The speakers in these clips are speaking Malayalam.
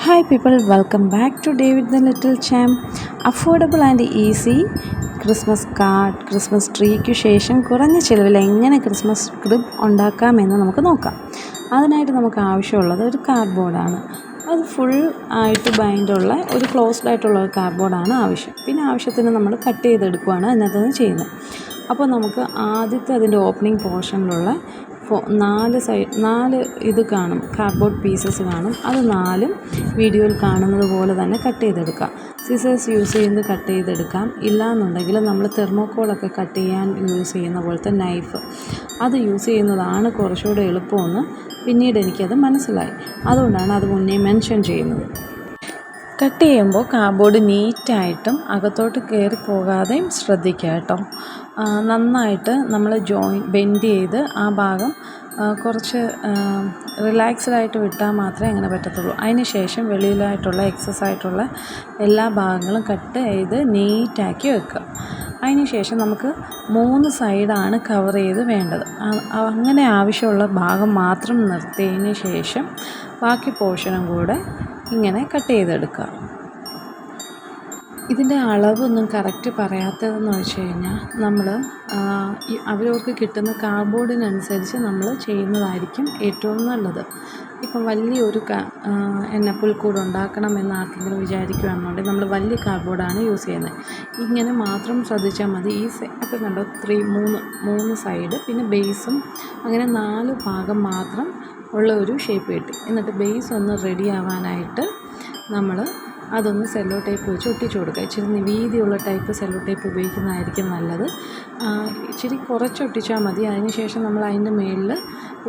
Hi people, welcome back to David the Little Champ. Affordable and easy Christmas card, Christmas ട്രീക്ക് ശേഷം കുറഞ്ഞ ചിലവിൽ എങ്ങനെ ക്രിസ്മസ് ക്രിബ് ഉണ്ടാക്കാമെന്ന് നമുക്ക് നോക്കാം. അതിനായിട്ട് നമുക്ക് ആവശ്യമുള്ളത് ഒരു കാർഡ്ബോർഡാണ്. അത് ഫുൾ ആയിട്ട് ബൈൻഡുള്ള ഒരു ക്ലോസ്ഡ് ആയിട്ടുള്ള ഒരു കാർഡ്ബോർഡാണ് ആവശ്യം. പിന്നെ ആവശ്യത്തിന് നമ്മൾ കട്ട് ചെയ്തെടുക്കുകയാണ് അതിനകത്ത് നിന്ന് ചെയ്യുന്നത്. അപ്പോൾ നമുക്ക് ആദ്യത്തെ അതിൻ്റെ ഓപ്പണിംഗ് പോർഷനിലുള്ള 4 ഇത് കാണും, കാർഡ്ബോർഡ് പീസസ് കാണും. അത് 4 വീഡിയോയിൽ കാണുന്നത് പോലെ തന്നെ കട്ട് ചെയ്തെടുക്കാം. സിസേഴ്സ് യൂസ് ചെയ്ത് കട്ട് ചെയ്തെടുക്കാം. ഇല്ലയെന്നുണ്ടെങ്കിൽ നമ്മൾ തെർമോക്കോളൊക്കെ കട്ട് ചെയ്യാൻ യൂസ് ചെയ്യുന്ന പോലത്തെ നൈഫ് അത് യൂസ് ചെയ്യുന്നതാണ് കുറച്ചുകൂടെ എളുപ്പമെന്ന് പിന്നീട് എനിക്കത് മനസ്സിലായി. അതുകൊണ്ടാണ് അത് മുന്നേ മെൻഷൻ ചെയ്യുന്നത്. കട്ട് ചെയ്യുമ്പോൾ കാർഡ്ബോർഡ് നീറ്റായിട്ടും അകത്തോട്ട് കയറി പോകാതെയും ശ്രദ്ധിക്കുക കേട്ടോ. നന്നായിട്ട് നമ്മൾ ബെൻഡ് ചെയ്ത് ആ ഭാഗം കുറച്ച് റിലാക്സ്ഡായിട്ട് വിട്ടാൽ മാത്രമേ അങ്ങനെ പറ്റത്തുള്ളൂ. അതിന് ശേഷം വെളിയിലായിട്ടുള്ള എക്സസ് ആയിട്ടുള്ള എല്ലാ ഭാഗങ്ങളും കട്ട് ചെയ്ത് നീറ്റാക്കി വെക്കുക. അതിന് ശേഷം നമുക്ക് 3 സൈഡാണ് കവർ ചെയ്ത് വേണ്ടത്. അങ്ങനെ ആവശ്യമുള്ള ഭാഗം മാത്രം നിർത്തിയതിന് ശേഷം ബാക്കി പോർഷനും കൂടെ ഇങ്ങനെ കട്ട് ചെയ്തെടുക്കുക. ഇതിൻ്റെ അളവൊന്നും കറക്റ്റ് പറയാത്തതെന്ന് വെച്ച് കഴിഞ്ഞാൽ നമ്മൾ അവരവർക്ക് കിട്ടുന്ന കാർഡ്ബോർഡിനനുസരിച്ച് നമ്മൾ ചെയ്യുന്നതായിരിക്കും ഏറ്റവും നല്ലത്. ഇപ്പം വലിയൊരു പുൽക്കൂട് ഉണ്ടാക്കണം എന്ന് ആർക്കെങ്കിലും വിചാരിക്കുകയാണെന്നുണ്ടെങ്കിൽ നമ്മൾ വലിയ കാർഡ്ബോർഡാണ് യൂസ് ചെയ്യുന്നത്. ഇങ്ങനെ മാത്രം ശ്രദ്ധിച്ചാൽ മതി. അപ്പോൾ കണ്ടോ 3 സൈഡ് പിന്നെ ബേസും അങ്ങനെ 4 ഭാഗം മാത്രം ഉള്ള ഒരു ഷേപ്പ് കിട്ടി. എന്നിട്ട് ബേസ് ഒന്ന് റെഡി ആവാനായിട്ട് നമ്മൾ അതൊന്ന് സെല്ലോ ടേപ്പ് വെച്ച് ഒട്ടിച്ചു കൊടുക്കുക. ഇച്ചിരി വീതിയുള്ള ടൈപ്പ് സെല്ലോ ടേപ്പ് ഉപയോഗിക്കുന്നതായിരിക്കും നല്ലത്. ഇച്ചിരി കുറച്ച് ഒട്ടിച്ചാൽ മതി. അതിന് ശേഷം നമ്മൾ അതിൻ്റെ മുകളിൽ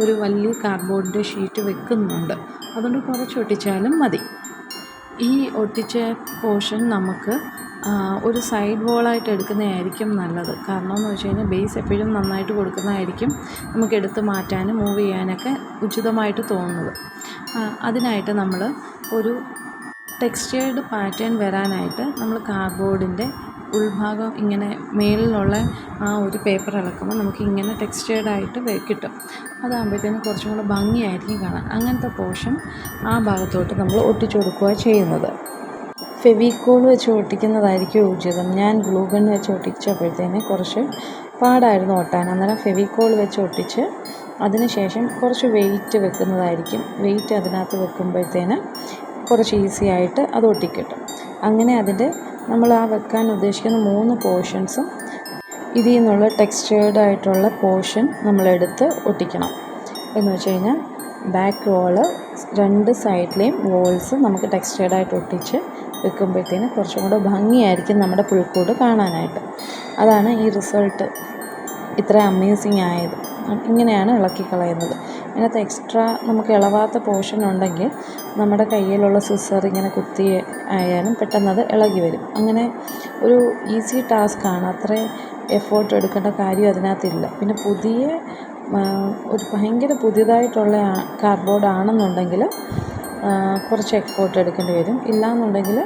ഒരു വലിയ കാർഡ്ബോർഡിൻ്റെ ഷീറ്റ് വെക്കുന്നുണ്ട്. അതുകൊണ്ട് കുറച്ച് ഒട്ടിച്ചാലും മതി. ഈ ഒട്ടിച്ച പോർഷൻ നമുക്ക് ഒരു സൈഡ് വോളായിട്ട് എടുക്കുന്നതായിരിക്കും നല്ലത്. കാരണം എന്ന് വെച്ച് കഴിഞ്ഞാൽ ബേസ് എപ്പോഴും നന്നായിട്ട് കൊടുക്കുന്നതായിരിക്കും നമുക്ക് എടുത്ത് മാറ്റാനും മൂവ് ചെയ്യാനൊക്കെ ഉചിതമായിട്ട് തോന്നുന്നത്. അതിനായിട്ട് നമ്മൾ ഒരു ടെക്സ്റ്റേർഡ് പാറ്റേൺ വരാനായിട്ട് നമ്മൾ കാർഡ്ബോർഡിൻ്റെ ഉൾഭാഗം ഇങ്ങനെ മേളിലുള്ള ആ ഒരു പേപ്പർ ഇളക്കുമ്പോൾ നമുക്ക് ഇങ്ങനെ ടെക്സ്റ്റേർഡായിട്ട് കിട്ടും. അതാകുമ്പോഴത്തേനും കുറച്ചും കൂടെ ഭംഗിയായിരിക്കും കാണാൻ. അങ്ങനത്തെ പോർഷൻ ആ ഭാഗത്തോട്ട് നമ്മൾ ഒട്ടിച്ചു കൊടുക്കുക ചെയ്യുന്നത്. ഫെവിക്കോൾ വെച്ച് ഒട്ടിക്കുന്നതായിരിക്കും ഉചിതം. ഞാൻ ഗ്ലൂ ഗൺ വെച്ച് ഒട്ടിച്ചപ്പോഴത്തേന് കുറച്ച് പാടായിരുന്നു ഒട്ടാൻ. അന്നേരം ഫെവിക്കോൾ വെച്ച് ഒട്ടിച്ച് അതിന് ശേഷം കുറച്ച് വെയിറ്റ് വെക്കുന്നതായിരിക്കും. വെയിറ്റ് അതിനകത്ത് വെക്കുമ്പോഴത്തേന് കുറച്ച് ഈസി ആയിട്ട് അത് ഒട്ടിക്കിട്ടും. അങ്ങനെ അതിൻ്റെ നമ്മൾ ആ വെക്കാൻ ഉദ്ദേശിക്കുന്ന 3 പോർഷൻസും ഇതിൽ നിന്നുള്ള ടെക്സ്റ്റേർഡായിട്ടുള്ള പോർഷൻ നമ്മളെടുത്ത് ഒട്ടിക്കണം. എന്ന് വെച്ച് കഴിഞ്ഞാൽ ബാക്ക് വോള് 2 സൈഡിലെയും വോൾസ് നമുക്ക് ടെക്സ്റ്റേർഡായിട്ട് ഒട്ടിച്ച് വെക്കുമ്പോഴത്തേന് കുറച്ചും കൂടെ ഭംഗിയായിരിക്കും നമ്മുടെ പുൽക്കൂട് കാണാനായിട്ട്. അതാണ് ഈ റിസൾട്ട് ഇത്ര അമേസിങ് ആയത്. ഇങ്ങനെയാണ് ഇളക്കി കളയുന്നത്. ഇതിനകത്ത് എക്സ്ട്രാ നമുക്ക് ഇളവാത്ത പോർഷൻ ഉണ്ടെങ്കിൽ നമ്മുടെ കയ്യിലുള്ള സിസർ ഇങ്ങനെ കുത്തി ആയാലും പെട്ടെന്ന് അത് ഇളകി വരും. അങ്ങനെ ഒരു ഈസി ടാസ്ക്കാണ്. അത്രയും എഫേർട്ട് എടുക്കേണ്ട കാര്യം അതിനകത്തില്ല. പിന്നെ ഒരു ഭയങ്കര പുതിയതായിട്ടുള്ള കാർഡ്ബോർഡ് ആണെന്നുണ്ടെങ്കിൽ കുറച്ച് എഫേർട്ട് എടുക്കേണ്ടി വരും. ഇല്ലയെന്നുണ്ടെങ്കിൽ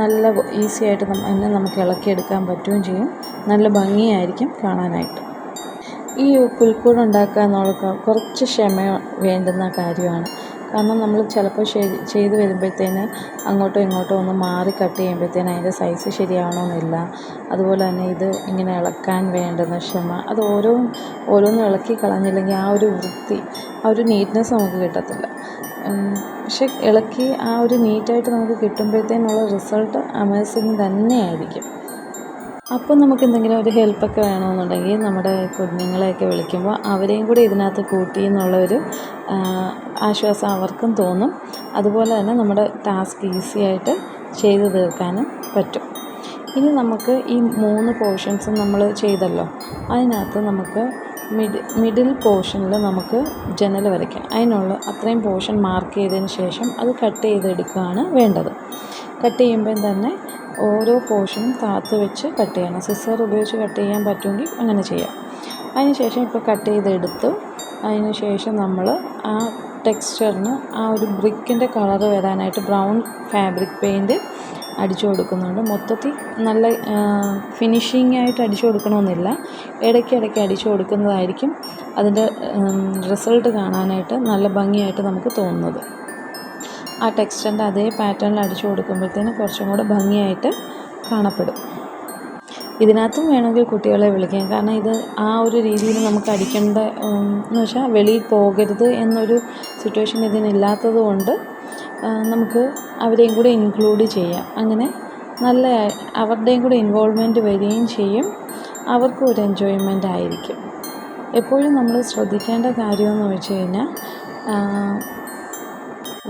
നല്ല ഈസി ആയിട്ട് തന്നെ നമുക്ക് ഇളക്കിയെടുക്കാൻ പറ്റുകയും ചെയ്യും. നല്ല ഭംഗിയായിരിക്കും കാണാനായിട്ട്. ഈ പുൽക്കൂട് ഉണ്ടാക്കുക എന്നുള്ളത് കുറച്ച് ക്ഷമ വേണ്ടുന്ന കാര്യമാണ്. കാരണം നമ്മൾ ചിലപ്പോൾ ചെയ്ത് വരുമ്പോഴത്തേന് അങ്ങോട്ടോ ഇങ്ങോട്ടോ ഒന്ന് മാറി കട്ട് ചെയ്യുമ്പോഴത്തേന് അതിൻ്റെ സൈസ് ശരിയാവണമെന്നില്ല. അതുപോലെ തന്നെ ഇത് ഇങ്ങനെ ഇളക്കാൻ വേണ്ടുന്ന ക്ഷമ, അത് ഓരോന്നും ഇളക്കി കളഞ്ഞില്ലെങ്കിൽ ആ ഒരു വൃത്തി, ആ ഒരു നീറ്റ്നെസ് നമുക്ക് കിട്ടത്തില്ല. പക്ഷെ ഇളക്കി ആ ഒരു നീറ്റായിട്ട് നമുക്ക് കിട്ടുമ്പോഴത്തേനുള്ള റിസൾട്ട് അമേസിങ് തന്നെയായിരിക്കും. അപ്പോൾ നമുക്ക് എന്തെങ്കിലും ഒരു ഹെൽപ്പൊക്കെ വേണമെന്നുണ്ടെങ്കിൽ നമ്മുടെ കുഞ്ഞുങ്ങളെയൊക്കെ വിളിക്കുമ്പോൾ അവരെയും കൂടി ഇതിനകത്ത് കൂട്ടി എന്നുള്ളൊരു ആശ്വാസം അവർക്കും തോന്നും. അതുപോലെ തന്നെ നമ്മുടെ ടാസ്ക് ഈസി ആയിട്ട് ചെയ്തു തീർക്കാനും പറ്റും. ഇനി നമുക്ക് ഈ 3 പോർഷൻസും നമ്മൾ ചെയ്തല്ലോ, അതിനകത്ത് നമുക്ക് മിഡിൽ പോർഷനിൽ നമുക്ക് ജനൽ വരയ്ക്കാം. അതിനുള്ള അത്രയും പോർഷൻ മാർക്ക് ചെയ്തതിന് ശേഷം അത് കട്ട് ചെയ്തെടുക്കുകയാണ് വേണ്ടത്. കട്ട് ചെയ്യുമ്പോൾ തന്നെ ഓരോ പോർഷനും താത്ത് വെച്ച് കട്ട് ചെയ്യണം. സിസർ ഉപയോഗിച്ച് കട്ട് ചെയ്യാൻ പറ്റുമെങ്കിൽ അങ്ങനെ ചെയ്യാം. അതിന് ശേഷം ഇപ്പോൾ കട്ട് ചെയ്തെടുത്തു. അതിന് ശേഷം നമ്മൾ ആ ടെക്സ്ചറിന് ആ ഒരു ബ്രിക്കിൻ്റെ കളറ് വരാനായിട്ട് ബ്രൗൺ ഫാബ്രിക് പെയിൻറ്റ് അടിച്ചു കൊടുക്കുന്നുണ്ട്. മൊത്തത്തിൽ നല്ല ഫിനിഷിംഗ് ആയിട്ട് അടിച്ചു കൊടുക്കണമെന്നില്ല, ഇടയ്ക്കിടയ്ക്ക് അടിച്ചു കൊടുക്കുന്നതായിരിക്കും അതിൻ്റെ റിസൾട്ട് കാണാനായിട്ട് നല്ല ഭംഗിയായിട്ട് നമുക്ക് തോന്നുന്നത്. ആ ടെക്സ്റ്ററിൻ്റെ അതേ പാറ്റേണിൽ അടിച്ചു കൊടുക്കുമ്പോഴത്തേന് കുറച്ചും കൂടെ ഭംഗിയായിട്ട് കാണപ്പെടും. ഇതിനകത്തും വേണമെങ്കിൽ കുട്ടികളെ വിളിക്കാം. കാരണം ഇത് ആ ഒരു രീതിയിൽ നമുക്ക് അടിക്കേണ്ട എന്ന് വെച്ചാൽ വെളിയിൽ പോകരുത് എന്നൊരു സിറ്റുവേഷൻ ഇതിനില്ലാത്തത് കൊണ്ട് നമുക്ക് അവരെയും കൂടെ ഇൻക്ലൂഡ് ചെയ്യാം. അങ്ങനെ നല്ല അവരുടെയും കൂടെ ഇൻവോൾവ്മെൻറ്റ് വരികയും ചെയ്യും. അവർക്കും ഒരു എൻജോയ്മെൻ്റ് ആയിരിക്കും. എപ്പോഴും നമ്മൾ ശ്രദ്ധിക്കേണ്ട കാര്യമെന്ന് വെച്ച് കഴിഞ്ഞാൽ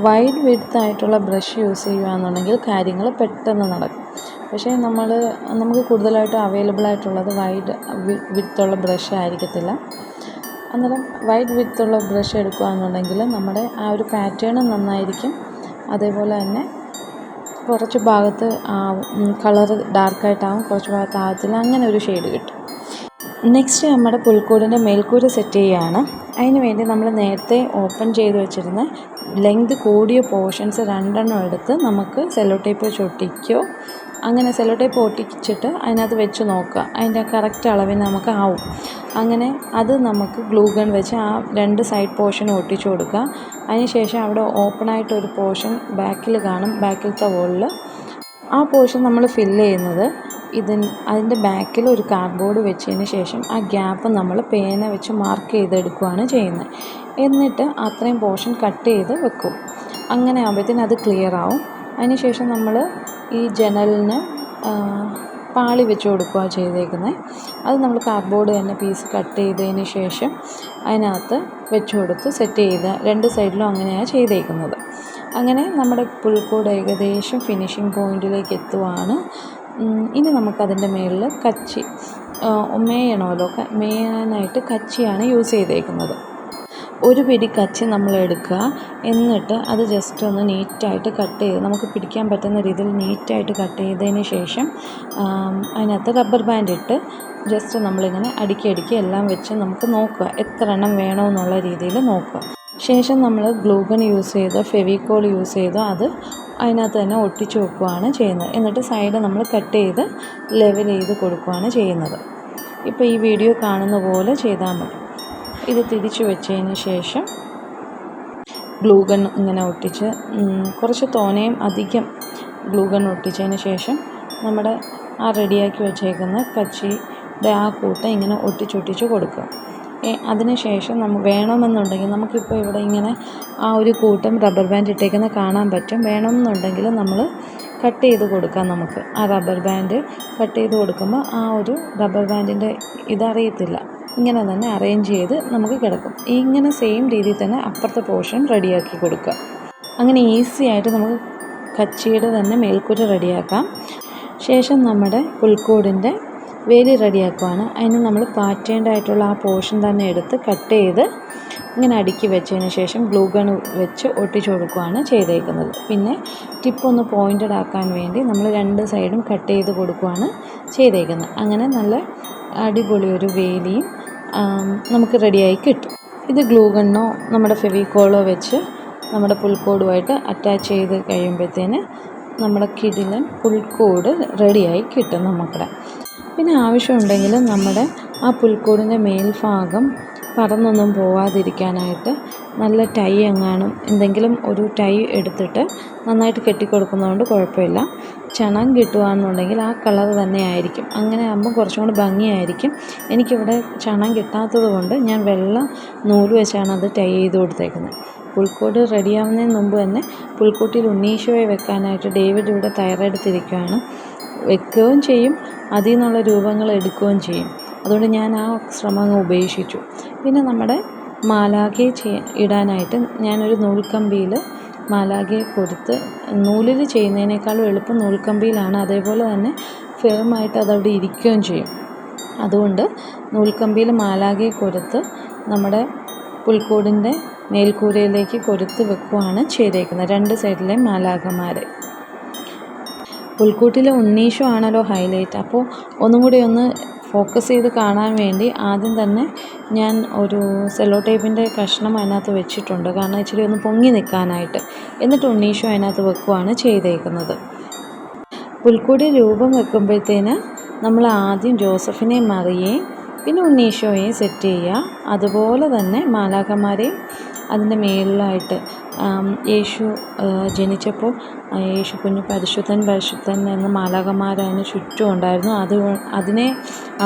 വൈഡ് വിഡ്ത്തായിട്ടുള്ള ബ്രഷ് യൂസ് ചെയ്യുകയാണെന്നുണ്ടെങ്കിൽ കാര്യങ്ങൾ പെട്ടെന്ന് നടക്കും. പക്ഷേ നമുക്ക് കൂടുതലായിട്ട് അവൈലബിൾ ആയിട്ടുള്ളത് വൈഡ് വിഡ്ത്തുള്ള ബ്രഷ് ആയിരിക്കത്തില്ല. അന്നേരം വൈഡ് വിഡ്ത്തുള്ള ബ്രഷ് എടുക്കുകയാണെന്നുണ്ടെങ്കിൽ നമ്മുടെ ആ ഒരു പാറ്റേണും നന്നായിരിക്കും. അതേപോലെ തന്നെ കുറച്ച് ഭാഗത്ത് കളറ് ഡാർക്കായിട്ടാവും, കുറച്ച് ഭാഗത്ത് ആകത്തില്ല, അങ്ങനെ ഒരു ഷെയ്ഡ് കിട്ടും. നെക്സ്റ്റ് നമ്മുടെ പുൽക്കൂടിൻ്റെ മേൽക്കൂര സെറ്റ് ചെയ്യുകയാണ്. അതിന് വേണ്ടി നമ്മൾ നേരത്തെ ഓപ്പൺ ചെയ്ത് വെച്ചിരുന്ന ലെങ്ത് കൂടിയ പോർഷൻസ് 2 എടുത്ത് നമുക്ക് സെല്ലോ ടേപ്പ് വെച്ച് ഒട്ടിക്കുകയോ, അങ്ങനെ സെല്ലോ ടേപ്പ് ഒട്ടിച്ചിട്ട് അതിനകത്ത് വെച്ച് നോക്കുക, അതിൻ്റെ കറക്റ്റ് അളവിന് നമുക്ക് ആവും. അങ്ങനെ അത് നമുക്ക് ഗ്ലൂ ഗൺ വെച്ച് ആ 2 സൈഡ് പോർഷനും ഒട്ടിച്ചു കൊടുക്കുക. അതിന് ശേഷം അവിടെ ഓപ്പണായിട്ടൊരു പോർഷൻ ബാക്കിൽ കാണും, ബാക്കിലത്തെ വോളിൽ ആ പോർഷൻ നമ്മൾ ഫില്ല് ചെയ്യുന്നത് അതിൻ്റെ ബാക്കിൽ ഒരു കാർഡ്ബോർഡ് വെച്ചതിന് ശേഷം ആ ഗ്യാപ്പ് നമ്മൾ പേന വെച്ച് മാർക്ക് ചെയ്തെടുക്കുകയാണ് ചെയ്യുന്നത്. എന്നിട്ട് അത്രയും പോർഷൻ കട്ട് ചെയ്ത് വെക്കും. അങ്ങനെ ആകുമ്പോഴത്തേന് അത് ക്ലിയർ ആവും. അതിന് ശേഷം നമ്മൾ ഈ ജനലിന് പാളി വെച്ച് കൊടുക്കുകയാണ് ചെയ്തേക്കുന്നത്. അത് നമ്മൾ കാർഡ്ബോർഡ് തന്നെ പീസ് കട്ട് ചെയ്തതിന് ശേഷം അതിനകത്ത് വെച്ച് കൊടുത്ത് സെറ്റ് ചെയ്ത് 2 സൈഡിലും അങ്ങനെയാണ് ചെയ്തേക്കുന്നത്. അങ്ങനെ നമ്മുടെ പുൽക്കൂട് ഏകദേശം ഫിനിഷിംഗ് പോയിൻറ്റിലേക്ക് എത്തുവാണ്. ഇനി നമുക്കതിൻ്റെ മുകളിൽ കച്ചി മേയണമല്ലോ, മേയാനായിട്ട് കച്ചിയാണ് യൂസ് ചെയ്തേക്കുന്നത്. ഒരു പിടി കച്ചി നമ്മൾ എടുക്കുക. എന്നിട്ട് അത് ജസ്റ്റ് ഒന്ന് നീറ്റായിട്ട് കട്ട് ചെയ്ത് നമുക്ക് പിടിക്കാൻ പറ്റുന്ന രീതിയിൽ നീറ്റായിട്ട് കട്ട് ചെയ്തതിന് ശേഷം അതിനകത്ത് റബ്ബർ ബാൻഡ് ഇട്ട് ജസ്റ്റ് നമ്മളിങ്ങനെ അടുക്കി എല്ലാം വെച്ച് നമുക്ക് നോക്കുക, എത്ര എണ്ണം വേണമെന്നുള്ള രീതിയിൽ നോക്കുക. ശേഷം നമ്മൾ ഗ്ലൂ ഗൺ യൂസ് ചെയ്തോ ഫെവിക്കോൾ യൂസ് ചെയ്തോ അത് അതിനകത്ത് തന്നെ ഒട്ടിച്ച് വെക്കുകയാണ് ചെയ്യുന്നത്. എന്നിട്ട് സൈഡ് നമ്മൾ കട്ട് ചെയ്ത് ലെവൽ ചെയ്ത് കൊടുക്കുകയാണ് ചെയ്യുന്നത്. ഇപ്പോൾ ഈ വീഡിയോ കാണുന്ന പോലെ ചെയ്താൽ മതി. ഇത് തിരിച്ച് വെച്ചതിന് ശേഷം ഗ്ലൂ ഗൺ ഇങ്ങനെ ഒട്ടിച്ച് കുറച്ച് തോനെയും അധികം ഗ്ലൂ ഗൺ ഒട്ടിച്ചതിന് ശേഷം നമ്മുടെ ആ റെഡിയാക്കി വെച്ചേക്കുന്ന കച്ചിയുടെ ആ കൂട്ടം ഇങ്ങനെ ഒട്ടിച്ചൊട്ടിച്ച് കൊടുക്കുക. അതിന് ശേഷം വേണമെന്നുണ്ടെങ്കിൽ നമുക്കിപ്പോൾ ഇവിടെ ഇങ്ങനെ ആ ഒരു കൂട്ടം റബ്ബർ ബാൻഡ് ഇട്ടേക്കുന്ന കാണാൻ പറ്റും. വേണമെന്നുണ്ടെങ്കിൽ നമ്മൾ കട്ട് ചെയ്ത് കൊടുക്കാം. നമുക്ക് ആ റബ്ബർ ബാൻഡ് കട്ട് ചെയ്ത് കൊടുക്കുമ്പോൾ ആ ഒരു റബ്ബർ ബാൻഡിൻ്റെ ഇതറിയത്തില്ല, ഇങ്ങനെ തന്നെ അറേഞ്ച് ചെയ്ത് നമുക്ക് കിടക്കും. ഇങ്ങനെ സെയിം രീതിയിൽ തന്നെ അപ്പുറത്തെ പോർഷൻ റെഡിയാക്കി കൊടുക്കുക. അങ്ങനെ ഈസി ആയിട്ട് നമുക്ക് കച്ചിയുടെ തന്നെ മേൽക്കൂര റെഡിയാക്കാം. ശേഷം നമ്മുടെ പുൽക്കൂടിൻ്റെ വേലി റെഡിയാക്കുവാണ്. അതിന് നമ്മൾ പാറ്റേൺഡായിട്ടുള്ള ആ പോർഷൻ തന്നെ എടുത്ത് കട്ട് ചെയ്ത് ഇങ്ങനെ അടുക്കി വെച്ചതിന് ശേഷം ഗ്ലൂ ഗൺ വെച്ച് ഒട്ടിച്ചു കൊടുക്കുകയാണ് ചെയ്തേക്കുന്നത്. പിന്നെ ടിപ്പൊന്ന് പോയിൻറ്റഡ് ആക്കാൻ വേണ്ടി നമ്മൾ 2 സൈഡും കട്ട് ചെയ്ത് കൊടുക്കുകയാണ് ചെയ്തേക്കുന്നത്. അങ്ങനെ നല്ല അടിപൊളി ഒരു വേലിയും നമുക്ക് റെഡിയായി കിട്ടും. ഇത് ഗ്ലൂ ഗണ്ണോ നമ്മുടെ ഫെവിക്കോളോ വെച്ച് നമ്മുടെ പുൽക്കൂടുമായിട്ട് അറ്റാച്ച് ചെയ്ത് കഴിയുമ്പോഴത്തേന് നമ്മുടെ കിടിലൻ പുൽക്കൂട് റെഡിയായി കിട്ടും നമുക്കിവിടെ. പിന്നെ ആവശ്യമുണ്ടെങ്കിൽ നമ്മുടെ ആ പുൽക്കൂടിൻ്റെ മേൽഭാഗം പറന്നൊന്നും പോവാതിരിക്കാനായിട്ട് നല്ല ടൈ എങ്ങാനും എന്തെങ്കിലും ഒരു ടൈ എടുത്തിട്ട് നന്നായിട്ട് കെട്ടിക്കൊടുക്കുന്നതുകൊണ്ട് കുഴപ്പമില്ല. ചണം കിട്ടുകയാണെന്നുണ്ടെങ്കിൽ ആ കളർ തന്നെ ആയിരിക്കും. അങ്ങനെ ആകുമ്പോൾ കുറച്ചും കൂടി ഭംഗിയായിരിക്കും. എനിക്കിവിടെ ചണം കിട്ടാത്തത് കൊണ്ട് ഞാൻ വെള്ള നൂല് വെച്ചാണ് അത് ടൈ ചെയ്ത് കൊടുത്തേക്കുന്നത്. പുൽക്കൂട് റെഡിയാവുന്നതിന് മുമ്പ് തന്നെ പുൽക്കൂട്ടിൽ ഉണ്ണീശോയെ വെക്കാനായിട്ട് ഡേവിഡ് ഇവിടെ തയ്യാറെടുത്തിരിക്കുകയാണ്. വെക്കുകയും ചെയ്യും, അതിൽ നിന്നുള്ള രൂപങ്ങൾ എടുക്കുകയും ചെയ്യും. അതുകൊണ്ട് ഞാൻ ആ ശ്രമം അങ്ങ് ഉപേക്ഷിച്ചു. പിന്നെ നമ്മുടെ മാലാഖയെ ഇടാനായിട്ട് ഞാനൊരു നൂൽക്കമ്പിയിൽ മാലാഖയെ കൊടുത്ത്, നൂലിൽ ചെയ്യുന്നതിനേക്കാളും എളുപ്പം നൂൽക്കമ്പിയിലാണ്. അതേപോലെ തന്നെ ഫേമായിട്ട് അതവിടെ ഇരിക്കുകയും ചെയ്യും. അതുകൊണ്ട് നൂൽക്കമ്പിയിൽ മാലാഖയെ കൊടുത്ത് നമ്മുടെ പുൽക്കൂടിൻ്റെ മേൽക്കൂരയിലേക്ക് കൊടുത്ത് വെക്കുകയാണ് ചെയ്തേക്കുന്നത്, 2 സൈഡിലെയും മാലാഖമാരെ. പുൽക്കൂട്ടിലെ ഉണ്ണീശോ ആണല്ലോ ഹൈലൈറ്റ്. അപ്പോൾ ഒന്നും കൂടി ഒന്ന് ഫോക്കസ് ചെയ്ത് കാണാൻ വേണ്ടി ആദ്യം തന്നെ ഞാൻ ഒരു സെല്ലോ ടേപ്പിൻ്റെ കഷ്ണം അതിനകത്ത് വെച്ചിട്ടുണ്ട്, കാരണം ഇച്ചിരി ഒന്ന് പൊങ്ങി നിൽക്കാനായിട്ട്. എന്നിട്ട് ഉണ്ണീശോ അതിനകത്ത് വെക്കുകയാണ് ചെയ്തേക്കുന്നത്. പുൽക്കൂടി രൂപം വെക്കുമ്പോഴത്തേന് നമ്മൾ ആദ്യം ജോസഫിനെയും മറിയേയും പിന്നെ ഉണ്ണീശോയെയും സെറ്റ് ചെയ്യുക. അതുപോലെ തന്നെ മാലാഖമാരെയും അതിൻ്റെ മേളിലായിട്ട് യേശു ജനിച്ചപ്പോൾ യേശു കുഞ്ഞ് പരിശുദ്ധൻ പരിശുദ്ധൻ എന്ന് മാലാഖമാർ അതിന് ചുറ്റും ഉണ്ടായിരുന്നു. അതിനെ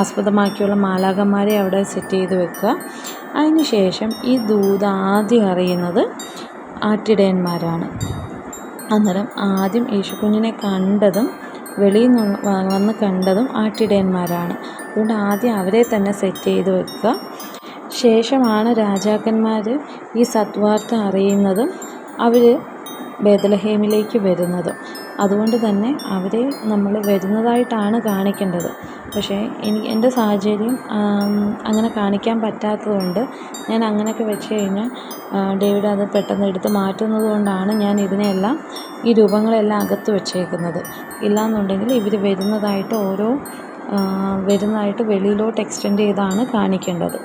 ആസ്പദമാക്കിയുള്ള മാലാഖമാരെ അവിടെ സെറ്റ് ചെയ്ത് വെക്കുക. അതിന് ശേഷം ഈ ദൂത് ആദ്യം അറിയുന്നത് ആട്ടിടയന്മാരാണ്. അന്നേരം ആദ്യം യേശുക്കുഞ്ഞിനെ കണ്ടതും വെളിയിൽ നിന്ന് വന്ന് കണ്ടതും ആട്ടിടയന്മാരാണ്. അതുകൊണ്ട് ആദ്യം അവരെ തന്നെ സെറ്റ് ചെയ്ത് വെക്കുക. ശേഷമാണ് രാജാക്കന്മാർ ഈ സദ്വാർത്ത അറിയുന്നതും അവർ ബേത്ലഹേമിലേക്ക് വരുന്നതും. അതുകൊണ്ട് തന്നെ അവരെ നമ്മൾ വരുന്നതായിട്ടാണ് കാണിക്കേണ്ടത്. പക്ഷേ എൻ്റെ സാഹചര്യം അങ്ങനെ കാണിക്കാൻ പറ്റാത്തതുകൊണ്ട് ഞാൻ അങ്ങനെയൊക്കെ വെച്ച് കഴിഞ്ഞാൽ ഡേവിഡ് അത് പെട്ടെന്ന് എടുത്ത് മാറ്റുന്നത് കൊണ്ടാണ് ഞാൻ ഇതിനെല്ലാം ഈ രൂപങ്ങളെല്ലാം അകത്ത് വെച്ചേക്കുന്നത്. ഇല്ലയെന്നുണ്ടെങ്കിൽ ഇവർ വരുന്നതായിട്ട് വെളിയിലോട്ട് എക്സ്റ്റെൻഡ് ചെയ്താണ് കാണിക്കേണ്ടത്.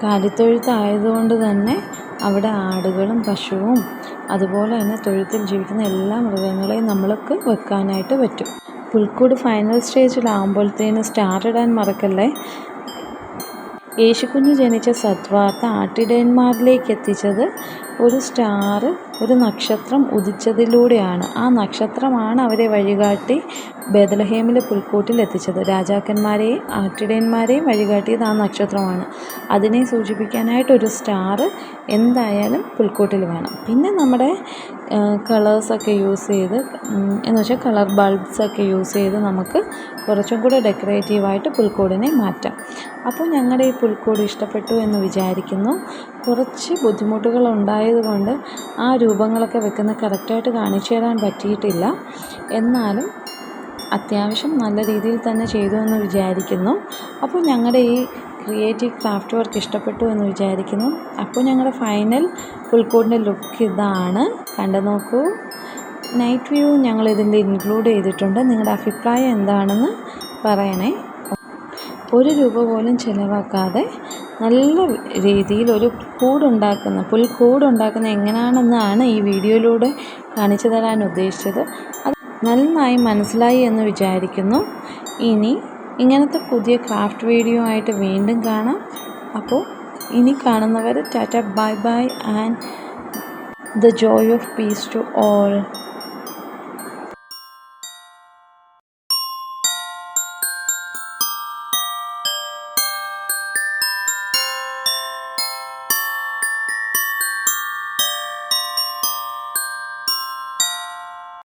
കാലിത്തൊഴുത്തായതുകൊണ്ട് തന്നെ അവിടെ ആടുകളും പശുവും അതുപോലെ തന്നെ തൊഴുത്തിൽ ജീവിക്കുന്ന എല്ലാ മൃഗങ്ങളെയും നമ്മൾക്ക് വെക്കാനായിട്ട് പറ്റും. പുൽക്കൂട് ഫൈനൽ സ്റ്റേജിലാകുമ്പോഴത്തേന് സ്റ്റാർ ഇടാൻ മറക്കല്ലേ. യേശുക്കുഞ്ഞ് ജനിച്ച സദ്വാർത്ത ആട്ടിടയന്മാരിലേക്ക് എത്തിച്ചത് ഒരു സ്റ്റാർ, ഒരു നക്ഷത്രം ഉദിച്ചതിലൂടെയാണ്. ആ നക്ഷത്രമാണ് അവരെ വഴികാട്ടി ബേത്ലഹേമിലെ പുൽക്കൂട്ടിൽ എത്തിച്ചത്. രാജാക്കന്മാരെയും ആട്ടിടയന്മാരെയും വഴികാട്ടിയത് ആ നക്ഷത്രമാണ്. അതിനെ സൂചിപ്പിക്കാനായിട്ടൊരു സ്റ്റാർ എന്തായാലും പുൽക്കൂട്ടിൽ വേണം. പിന്നെ നമ്മുടെ കളേഴ്സൊക്കെ യൂസ് ചെയ്ത് എന്ന് വെച്ചാൽ കളർ ബൾബ്സൊക്കെ യൂസ് ചെയ്ത് നമുക്ക് കുറച്ചും കൂടെ ഡെക്കറേറ്റീവായിട്ട് പുൽക്കൂടിനെ മാറ്റാം. അപ്പോൾ ഞങ്ങളുടെ ഈ പുൽക്കൂട് ഇഷ്ടപ്പെട്ടു എന്ന് വിചാരിക്കുന്നു. കുറച്ച് ബുദ്ധിമുട്ടുകൾ ഉണ്ടായതുകൊണ്ട് ആ രൂപങ്ങളൊക്കെ വെക്കുന്ന കറക്റ്റായിട്ട് കാണിച്ചു തരാൻ പറ്റിയിട്ടില്ല. എന്നാലും അത്യാവശ്യം നല്ല രീതിയിൽ തന്നെ ചെയ്തു എന്ന് വിചാരിക്കുന്നു. അപ്പോൾ ഞങ്ങളുടെ ഈ ക്രിയേറ്റീവ് ക്രാഫ്റ്റ് വർക്ക് ഇഷ്ടപ്പെട്ടു എന്ന് വിചാരിക്കുന്നു. അപ്പോൾ ഞങ്ങളുടെ ഫൈനൽ പുൽക്കൂടിൻ്റെ ലുക്ക് ഇതാണ്. കണ്ടു നോക്കൂ. നൈറ്റ് വ്യൂ ഞങ്ങൾ ഇതിൽ ഇൻക്ലൂഡ് ചെയ്തിട്ടുണ്ട്. നിങ്ങളുടെ അഭിപ്രായം എന്താണെന്ന് പറയണേ. ഒരു രൂപ പോലും ചിലവാക്കാതെ നല്ല രീതിയിൽ ഒരു പുൽക്കൂടുണ്ടാക്കുന്ന എങ്ങനെയാണെന്നാണ് ഈ വീഡിയോയിലൂടെ കാണിച്ചു തരാൻ ഉദ്ദേശിച്ചത്. അത് നന്നായി മനസ്സിലായി എന്ന് വിചാരിക്കുന്നു. ഇനി ഇങ്ങനത്തെ പുതിയ ക്രാഫ്റ്റ് വീഡിയോ ആയിട്ട് വീണ്ടും കാണാം. അപ്പോൾ ഇനി കാണുന്നവർ tata, bye bye and the joy of peace to all.